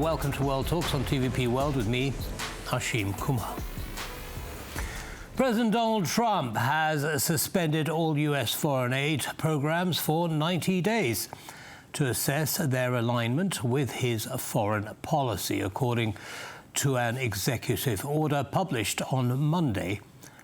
welcome to World Talks on TVP World with me, Hashim Kumar. President Donald Trump has suspended all U.S. foreign aid programs for 90 days to assess their alignment with his foreign policy, according to an executive order published on Monday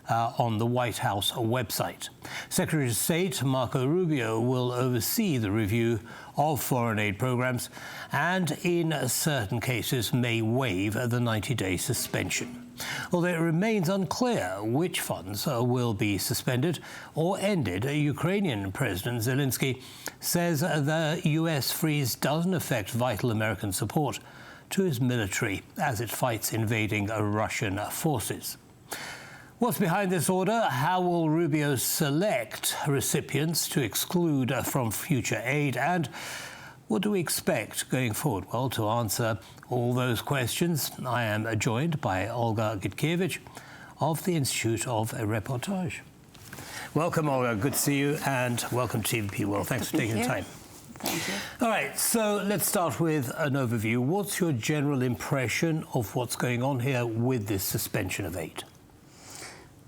on the White House website. Secretary of State Marco Rubio will oversee the review of foreign aid programs and, in certain cases, may waive the 90-day suspension. Although it remains unclear which funds will be suspended or ended, Ukrainian President Zelenskyy says the U.S. freeze doesn't affect vital American support to his military as it fights invading Russian forces. What's behind this order? How will Rubio select recipients to exclude from future aid? And what do we expect going forward? Well, to answer all those questions, I am joined by Olga Gitkiewicz of the Institute of Reportage. Welcome, Olga. Good to see you, and welcome to TVP World. Thanks for taking the time. Thank you. All right, so let's start with an overview. What's your general impression of what's going on here with this suspension of aid?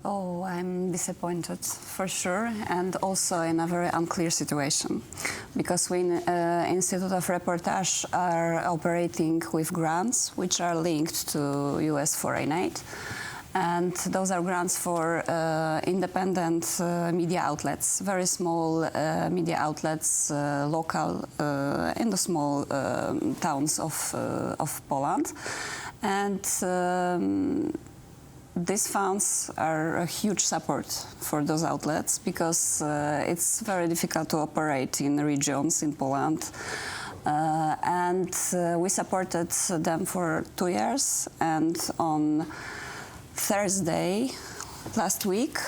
Oh, I'm disappointed, for sure, and also in a very unclear situation, because we in Institute of Reportage are operating with grants which are linked to U.S. foreign aid, and those are grants for independent media outlets, very small media outlets, local in the small towns of Poland, and these funds are a huge support for those outlets because it's very difficult to operate in regions in Poland. And we supported them for 2 years, and on Thursday last week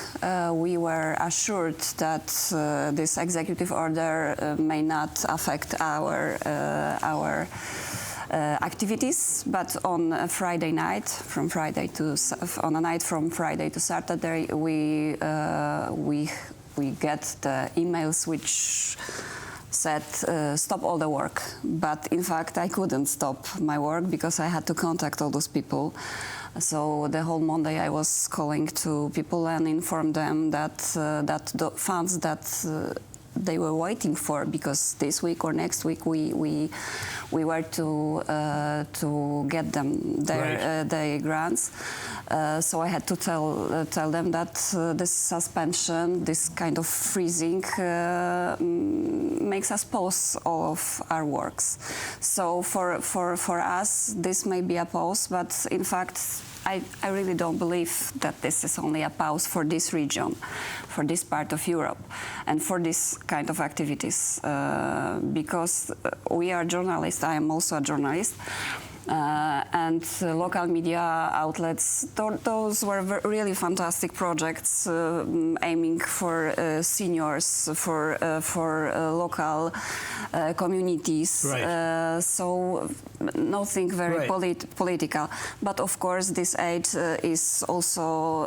we were assured that this executive order may not affect our activities, but on a Friday night, from Friday to Saturday, we get the emails which said stop all the work. But in fact, I couldn't stop my work because I had to contact all those people. So the whole Monday I was calling to people and inform them that the funds that they were waiting for, because this week or next week we were to get them their grants. So I had to tell them that this suspension, this kind of freezing, makes us pause all of our works. So for us, this may be a pause, but in fact, I really don't believe that this is only a pause for this region, for this part of Europe, and for this kind of activities, because we are journalists. I am also a journalist. And local media outlets, those were really fantastic projects aiming for seniors, for local communities. Right. So nothing very political. But of course, this aid is also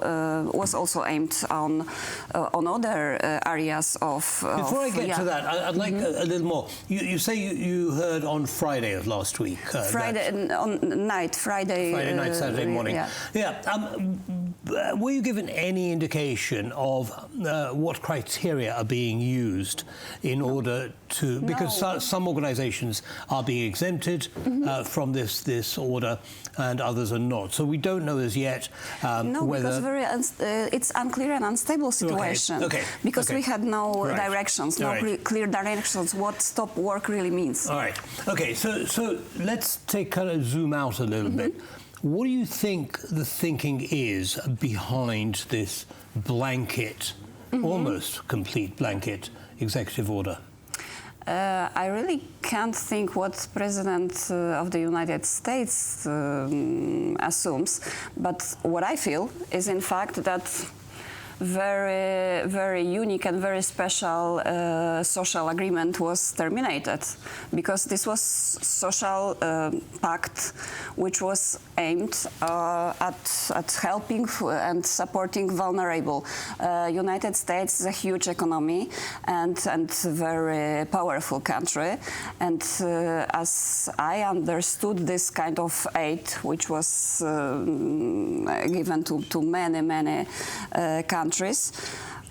was also aimed on other areas of. Before I get to that, I'd like a little more. You say you heard on Friday of last week. Friday night, Friday night, Saturday morning. Yeah. Were you given any indication of what criteria are being used in order to? Because some organisations are being exempted from this order, and others are not. So we don't know as yet whether. Because it's unclear and unstable situation. Okay. Because we had no directions, clear directions. What stop work really means. All right. Okay. So let's kind of zoom out a little bit. What do you think the thinking is behind this blanket, almost complete blanket executive order? I really can't think what President of the United States assumes, but what I feel is in fact that very, very unique and very special social agreement was terminated, because this was social pact which was aimed at helping and supporting vulnerable. United States is a huge economy and very powerful country, and as I understood, this kind of aid which was given to many countries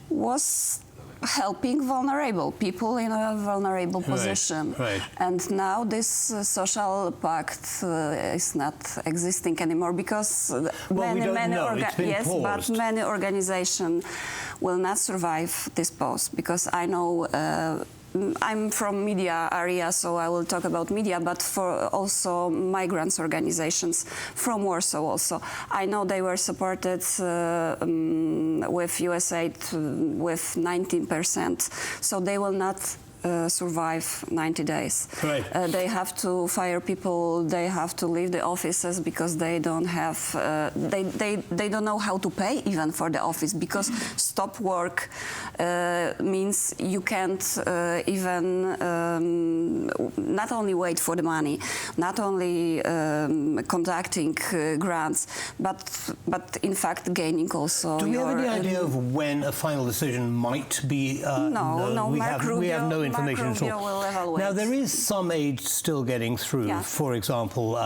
was helping vulnerable people in a vulnerable position. Right. And now this social pact is not existing anymore, because but many organizations will not survive this pause, because I know I'm from media area, so I will talk about media, but for also migrants organizations from Warsaw also. I know they were supported with US aid with 19%, so they will not survive 90 days. Right. They have to fire people, they have to leave the offices because they don't have, they don't know how to pay even for the office, because stop work means you can't even not only wait for the money, not only conducting grants, but in fact gaining also. Do we have any idea of when a final decision might be? No, we have no information at all. Now, there is some aid still getting through. Yeah. For example,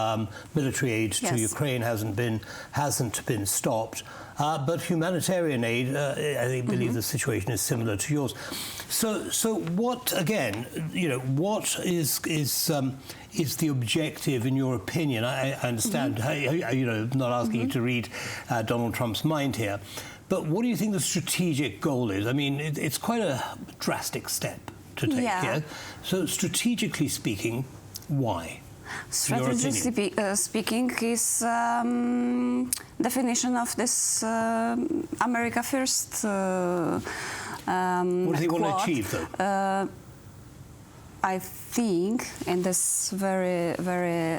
military aid to Yes. Ukraine hasn't been stopped. But humanitarian aid, I believe the situation is similar to yours. So what, again, what is the objective in your opinion? I understand, not asking you to read Donald Trump's mind here, but what do you think the strategic goal is? I mean, it's quite a drastic step to take here. So strategically speaking, why? Strategically speaking is definition of this America First what does he want to achieve, though? I think in this very, very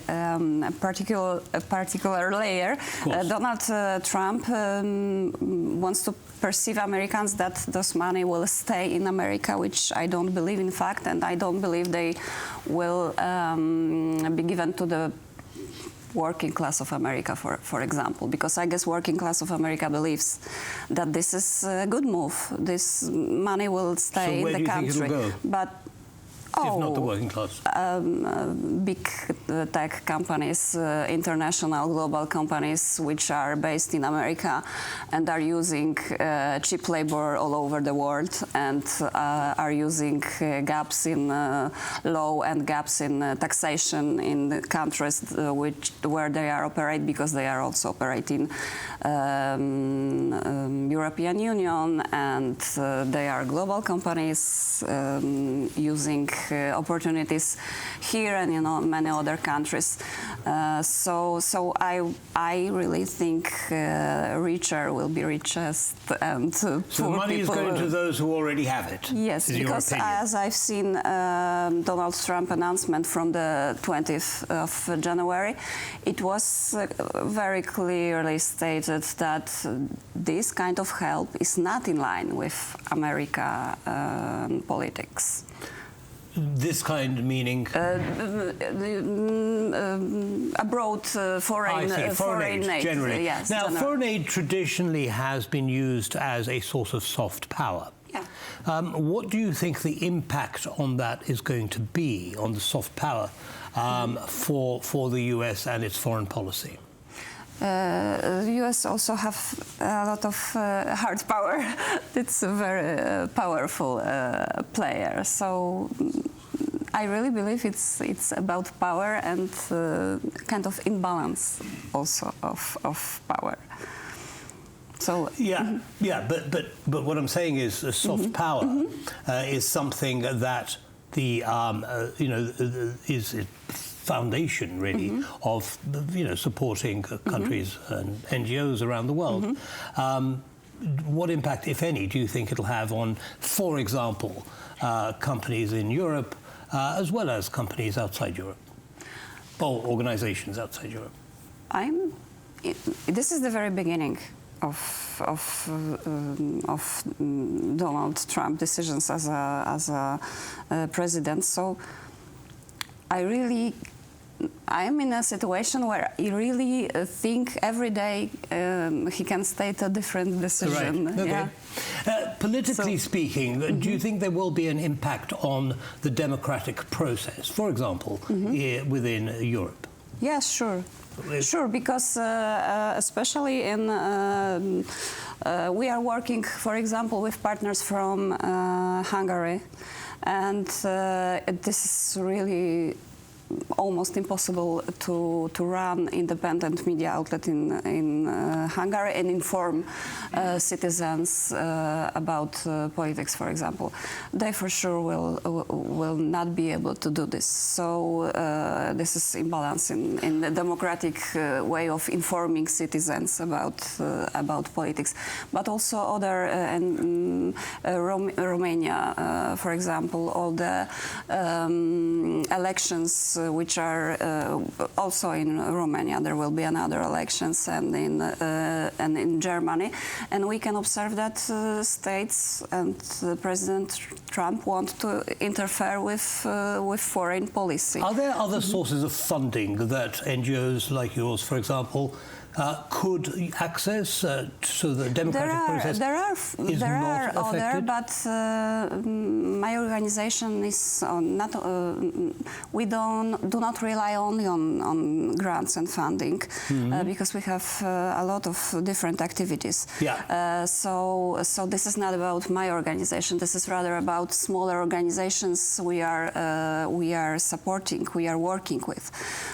particular layer, Donald Trump wants to perceive Americans that those money will stay in America, which I don't believe, in fact, and I don't believe they will be given to the working class of America, for example, because I guess working class of America believes that this is a good move. This money will stay in the country. So where do you think it'll go? But if not the working class? Big tech companies, international global companies, which are based in America and are using cheap labor all over the world, and are using gaps in law and gaps in taxation in the countries where they are operate, because they are also operating European Union, and they are global companies using opportunities here and many other countries. So I really think richer will be richest, and so the money is going to those who already have it. Yes, because as I've seen Donald Trump announcement from the 20th of January, it was very clearly stated that this kind of help is not in line with America politics. This kind meaning? Abroad foreign aid. Generally. Yes, now, foreign aid traditionally has been used as a source of soft power. Yeah. What do you think the impact on that is going to be, on the soft power, for the US and its foreign policy? The US also have a lot of hard power. It's a very powerful player. So I really believe it's about power and kind of imbalance also of power. So but what I'm saying is soft power is something that the is foundation really of supporting countries and NGOs around the world. What impact, if any, do you think it'll have on, for example, companies in Europe as well as companies outside Europe, or organizations outside Europe? This is the very beginning. Donald Trump decisions as a president. So I am in a situation where I really think every day he can state a different decision. Right. Okay. Yeah. Politically speaking, do you think there will be an impact on the democratic process, for example, here within Europe? Yes, sure. Sure, because especially in we are working, for example, with partners from Hungary, and this is really almost impossible to run independent media outlet in Hungary and inform citizens about politics, for example. They for sure will not be able to do this. So this is imbalance in the democratic way of informing citizens about politics, but also other Romania, for example, all the elections which are also in Romania. There will be another elections, and in Germany, and we can observe that states and President Trump want to interfere with foreign policy. Are there other sources of funding that NGOs like yours, for example, could access so the democratic process is not affected? But my organization is not. We do not rely only on grants and funding because we have a lot of different activities. Yeah. So this is not about my organization. This is rather about smaller organizations we are supporting, we are working with.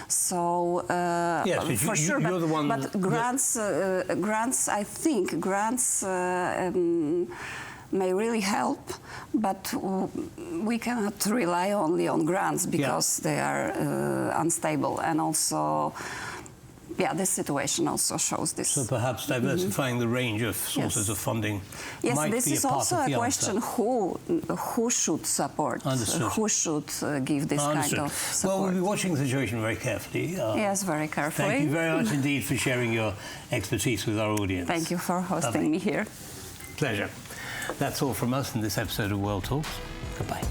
So yes, for sure, you're the one. But grants, I think grants may really help, but we cannot rely only on grants because they are unstable, and also, this situation also shows this. So perhaps diversifying the range of sources of funding might this be is a part also of a the question: who should support? Understood. Who should give this kind of support? Well, we'll be watching the situation very carefully. Yes, very carefully. Thank you very much indeed for sharing your expertise with our audience. Thank you for hosting me here. Pleasure. That's all from us in this episode of World Talks. Goodbye.